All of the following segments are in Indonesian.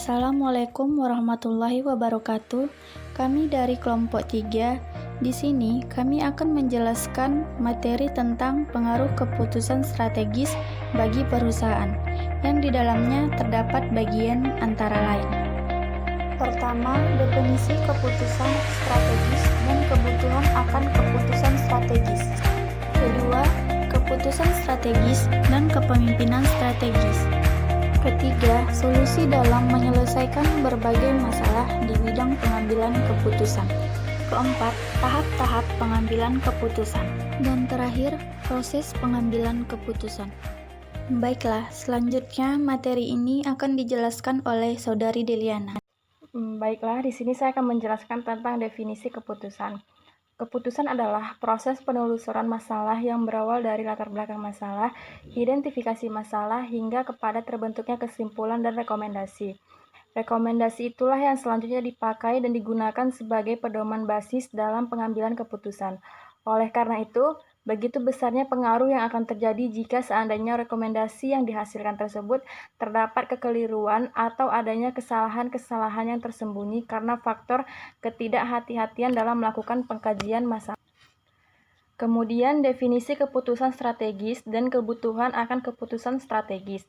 Assalamualaikum warahmatullahi wabarakatuh. Kami dari kelompok 3. Di sini kami akan menjelaskan materi tentang pengaruh keputusan strategis bagi perusahaan, yang di dalamnya terdapat bagian antara lain. Pertama, definisi keputusan strategis dan kebutuhan akan keputusan strategis. Kedua, keputusan strategis dan kepemimpinan strategis. Ketiga, solusi dalam menyelesaikan berbagai masalah di bidang pengambilan keputusan. Keempat, tahap-tahap pengambilan keputusan. Dan terakhir, proses pengambilan keputusan. Baiklah, selanjutnya materi ini akan dijelaskan oleh Saudari Deliana. Baiklah, di sini saya akan menjelaskan tentang definisi keputusan. Keputusan adalah proses penelusuran masalah yang berawal dari latar belakang masalah, identifikasi masalah, hingga kepada terbentuknya kesimpulan dan rekomendasi. Rekomendasi itulah yang selanjutnya dipakai dan digunakan sebagai pedoman basis dalam pengambilan keputusan. Oleh karena itu, begitu besarnya pengaruh yang akan terjadi jika seandainya rekomendasi yang dihasilkan tersebut terdapat kekeliruan atau adanya kesalahan-kesalahan yang tersembunyi karena faktor ketidakhati-hatian dalam melakukan pengkajian masalah. Kemudian definisi keputusan strategis dan kebutuhan akan keputusan strategis.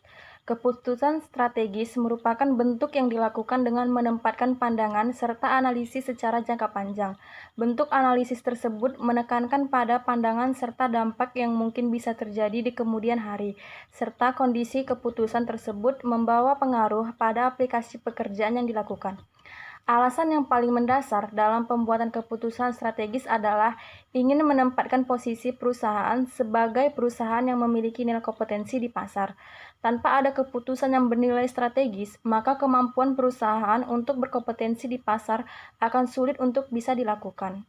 Keputusan strategis merupakan bentuk yang dilakukan dengan menempatkan pandangan serta analisis secara jangka panjang. Bentuk analisis tersebut menekankan pada pandangan serta dampak yang mungkin bisa terjadi di kemudian hari, serta kondisi keputusan tersebut membawa pengaruh pada aplikasi pekerjaan yang dilakukan. Alasan yang paling mendasar dalam pembuatan keputusan strategis adalah ingin menempatkan posisi perusahaan sebagai perusahaan yang memiliki nilai kompetensi di pasar. Tanpa ada keputusan yang bernilai strategis, maka kemampuan perusahaan untuk berkompetensi di pasar akan sulit untuk bisa dilakukan.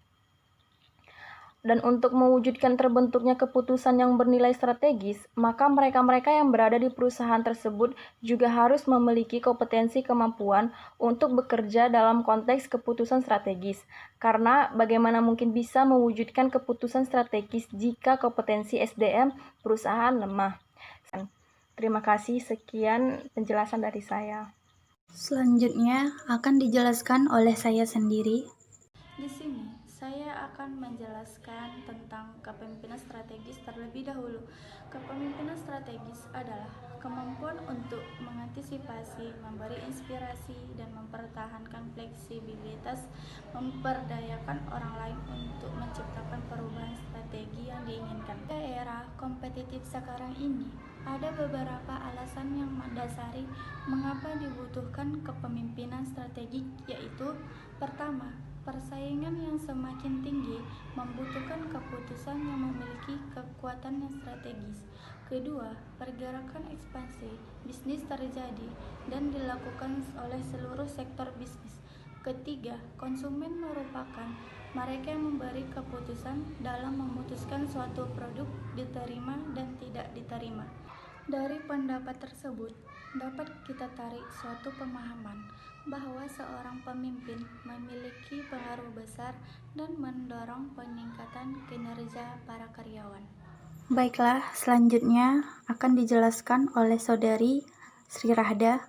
Dan untuk mewujudkan terbentuknya keputusan yang bernilai strategis, maka mereka-mereka yang berada di perusahaan tersebut juga harus memiliki kompetensi kemampuan untuk bekerja dalam konteks keputusan strategis. Karena bagaimana mungkin bisa mewujudkan keputusan strategis jika kompetensi SDM perusahaan lemah. Terima kasih, sekian penjelasan dari saya. Selanjutnya akan dijelaskan oleh saya sendiri. Di sini saya akan menjelaskan tentang kepemimpinan strategis terlebih dahulu. Kepemimpinan strategis adalah kemampuan untuk mengantisipasi, memberi inspirasi, dan mempertahankan fleksibilitas, memperdayakan orang lain untuk menciptakan perubahan strategi yang diinginkan. Di era kompetitif sekarang ini, ada beberapa alasan yang mendasari mengapa dibutuhkan kepemimpinan strategik, yaitu pertama, persaingan yang semakin tinggi membutuhkan keputusan yang memiliki kekuatan yang strategis. Kedua, pergerakan ekspansi bisnis terjadi dan dilakukan oleh seluruh sektor bisnis. Ketiga, konsumen merupakan mereka yang memberi keputusan dalam memutuskan suatu produk diterima dan tidak diterima. Dari pendapat tersebut, dapat kita tarik suatu pemahaman bahwa seorang pemimpin memiliki pengaruh besar dan mendorong peningkatan kinerja para karyawan. Baiklah, selanjutnya akan dijelaskan oleh Saudari Sri Rahda.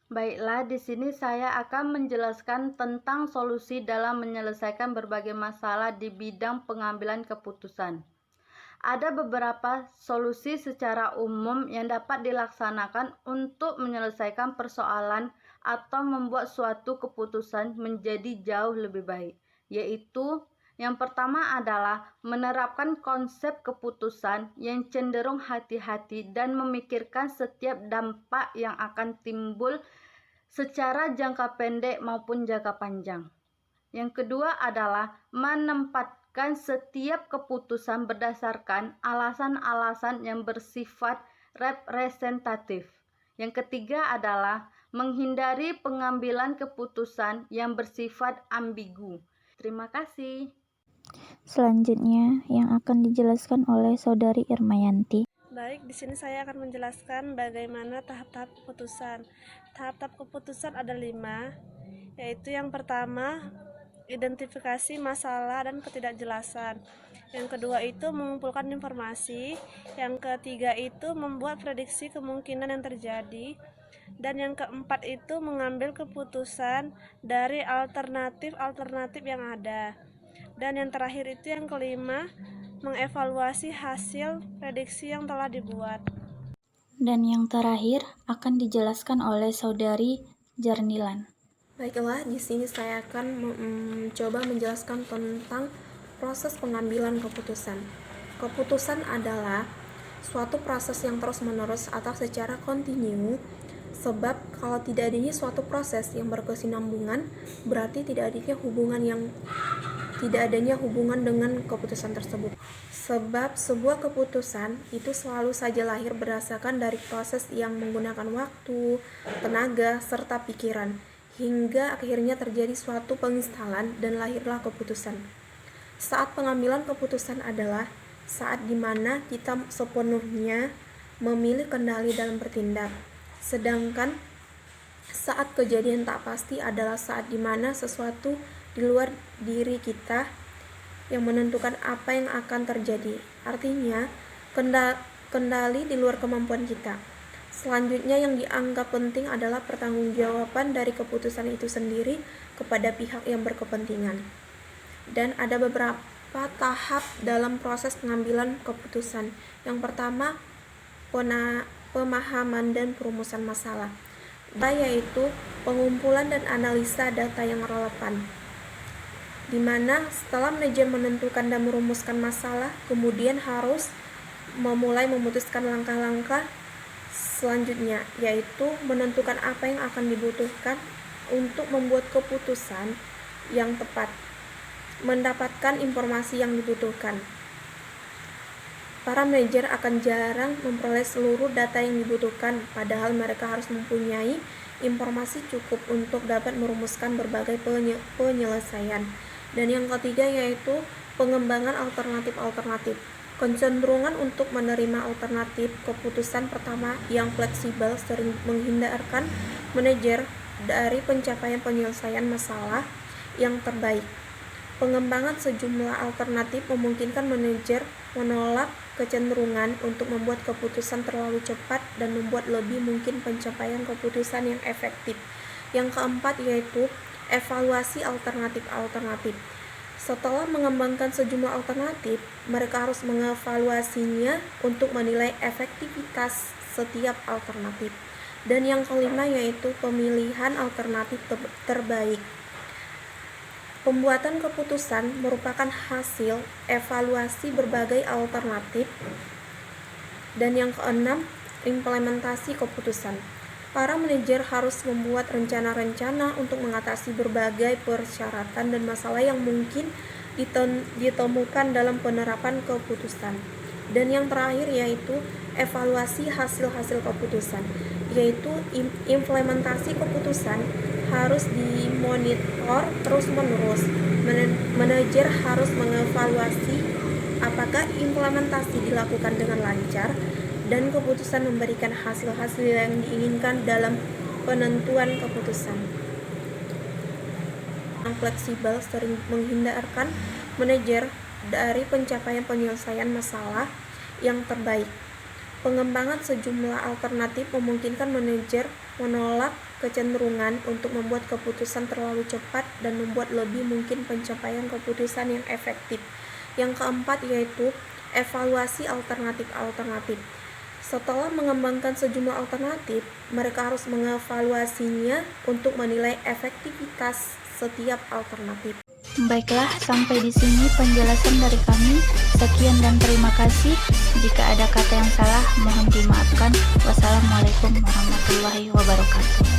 Baiklah, di sini saya akan menjelaskan tentang solusi dalam menyelesaikan berbagai masalah di bidang pengambilan keputusan. Ada beberapa solusi secara umum yang dapat dilaksanakan untuk menyelesaikan persoalan atau membuat suatu keputusan menjadi jauh lebih baik, yaitu yang pertama adalah menerapkan konsep keputusan yang cenderung hati-hati dan memikirkan setiap dampak yang akan timbul secara jangka pendek maupun jangka panjang. Yang kedua adalah menempatkan setiap keputusan berdasarkan alasan-alasan yang bersifat representatif. Yang ketiga adalah menghindari pengambilan keputusan yang bersifat ambigu. Terima kasih. Selanjutnya yang akan dijelaskan oleh Saudari Irmayanti. Baik, di sini saya akan menjelaskan bagaimana tahap-tahap keputusan. Tahap-tahap keputusan ada 5, yaitu yang pertama, identifikasi masalah dan ketidakjelasan. Yang kedua itu mengumpulkan informasi. Yang ketiga itu membuat prediksi kemungkinan yang terjadi. Dan yang keempat itu mengambil keputusan dari alternatif-alternatif yang ada. Dan yang terakhir itu yang kelima, mengevaluasi hasil prediksi yang telah dibuat. Dan yang terakhir akan dijelaskan oleh Saudari Jarnilan. Baiklah, di sini saya akan mencoba menjelaskan tentang proses pengambilan keputusan. Keputusan adalah suatu proses yang terus-menerus atau secara kontinu, sebab kalau tidak adanya suatu proses yang berkesinambungan, berarti tidak adanya hubungan dengan keputusan tersebut. Sebab sebuah keputusan itu selalu saja lahir berdasarkan dari proses yang menggunakan waktu, tenaga, serta pikiran, hingga akhirnya terjadi suatu penginstalan dan lahirlah keputusan. Saat pengambilan keputusan adalah saat dimana kita sepenuhnya memilih kendali dalam bertindak. Sedangkan saat kejadian tak pasti adalah saat dimana sesuatu di luar diri kita yang menentukan apa yang akan terjadi. Artinya, kendali di luar kemampuan kita. Selanjutnya yang dianggap penting adalah pertanggungjawaban dari keputusan itu sendiri kepada pihak yang berkepentingan. Dan ada beberapa tahap dalam proses pengambilan keputusan. Yang pertama, pemahaman dan perumusan masalah, yaitu pengumpulan dan analisa data yang relevan, di mana setelah manajer menentukan dan merumuskan masalah, kemudian harus memulai memutuskan langkah-langkah selanjutnya, yaitu menentukan apa yang akan dibutuhkan untuk membuat keputusan yang tepat, mendapatkan informasi yang dibutuhkan. Para manajer akan jarang memperoleh seluruh data yang dibutuhkan, padahal mereka harus mempunyai informasi cukup untuk dapat merumuskan berbagai penyelesaian. Dan yang ketiga yaitu pengembangan alternatif-alternatif. Kecenderungan untuk menerima alternatif keputusan pertama yang fleksibel sering menghindarkan manajer dari pencapaian penyelesaian masalah yang terbaik. Pengembangan sejumlah alternatif memungkinkan manajer menolak kecenderungan untuk membuat keputusan terlalu cepat dan membuat lebih mungkin pencapaian keputusan yang efektif. Yang keempat yaitu evaluasi alternatif-alternatif. Setelah mengembangkan sejumlah alternatif, mereka harus mengevaluasinya untuk menilai efektivitas setiap alternatif. Dan yang kelima yaitu pemilihan alternatif terbaik. Pembuatan keputusan merupakan hasil evaluasi berbagai alternatif. Dan yang keenam, implementasi keputusan. Para manajer harus membuat rencana-rencana untuk mengatasi berbagai persyaratan dan masalah yang mungkin ditemukan dalam penerapan keputusan. Dan yang terakhir yaitu evaluasi hasil-hasil keputusan, yaitu implementasi keputusan harus dimonitor terus-menerus. Manajer harus mengevaluasi apakah implementasi dilakukan dengan lancar dan keputusan memberikan hasil-hasil yang diinginkan dalam penentuan keputusan. Yang fleksibel sering menghindarkan manajer dari pencapaian penyelesaian masalah yang terbaik. Pengembangan sejumlah alternatif memungkinkan manajer menolak kecenderungan untuk membuat keputusan terlalu cepat dan membuat lebih mungkin pencapaian keputusan yang efektif. Yang keempat yaitu evaluasi alternatif-alternatif. Setelah mengembangkan sejumlah alternatif, mereka harus mengevaluasinya untuk menilai efektivitas setiap alternatif. Baiklah, sampai di sini penjelasan dari kami. Sekian dan terima kasih. Jika ada kata yang salah, mohon dimaafkan. Wassalamualaikum warahmatullahi wabarakatuh.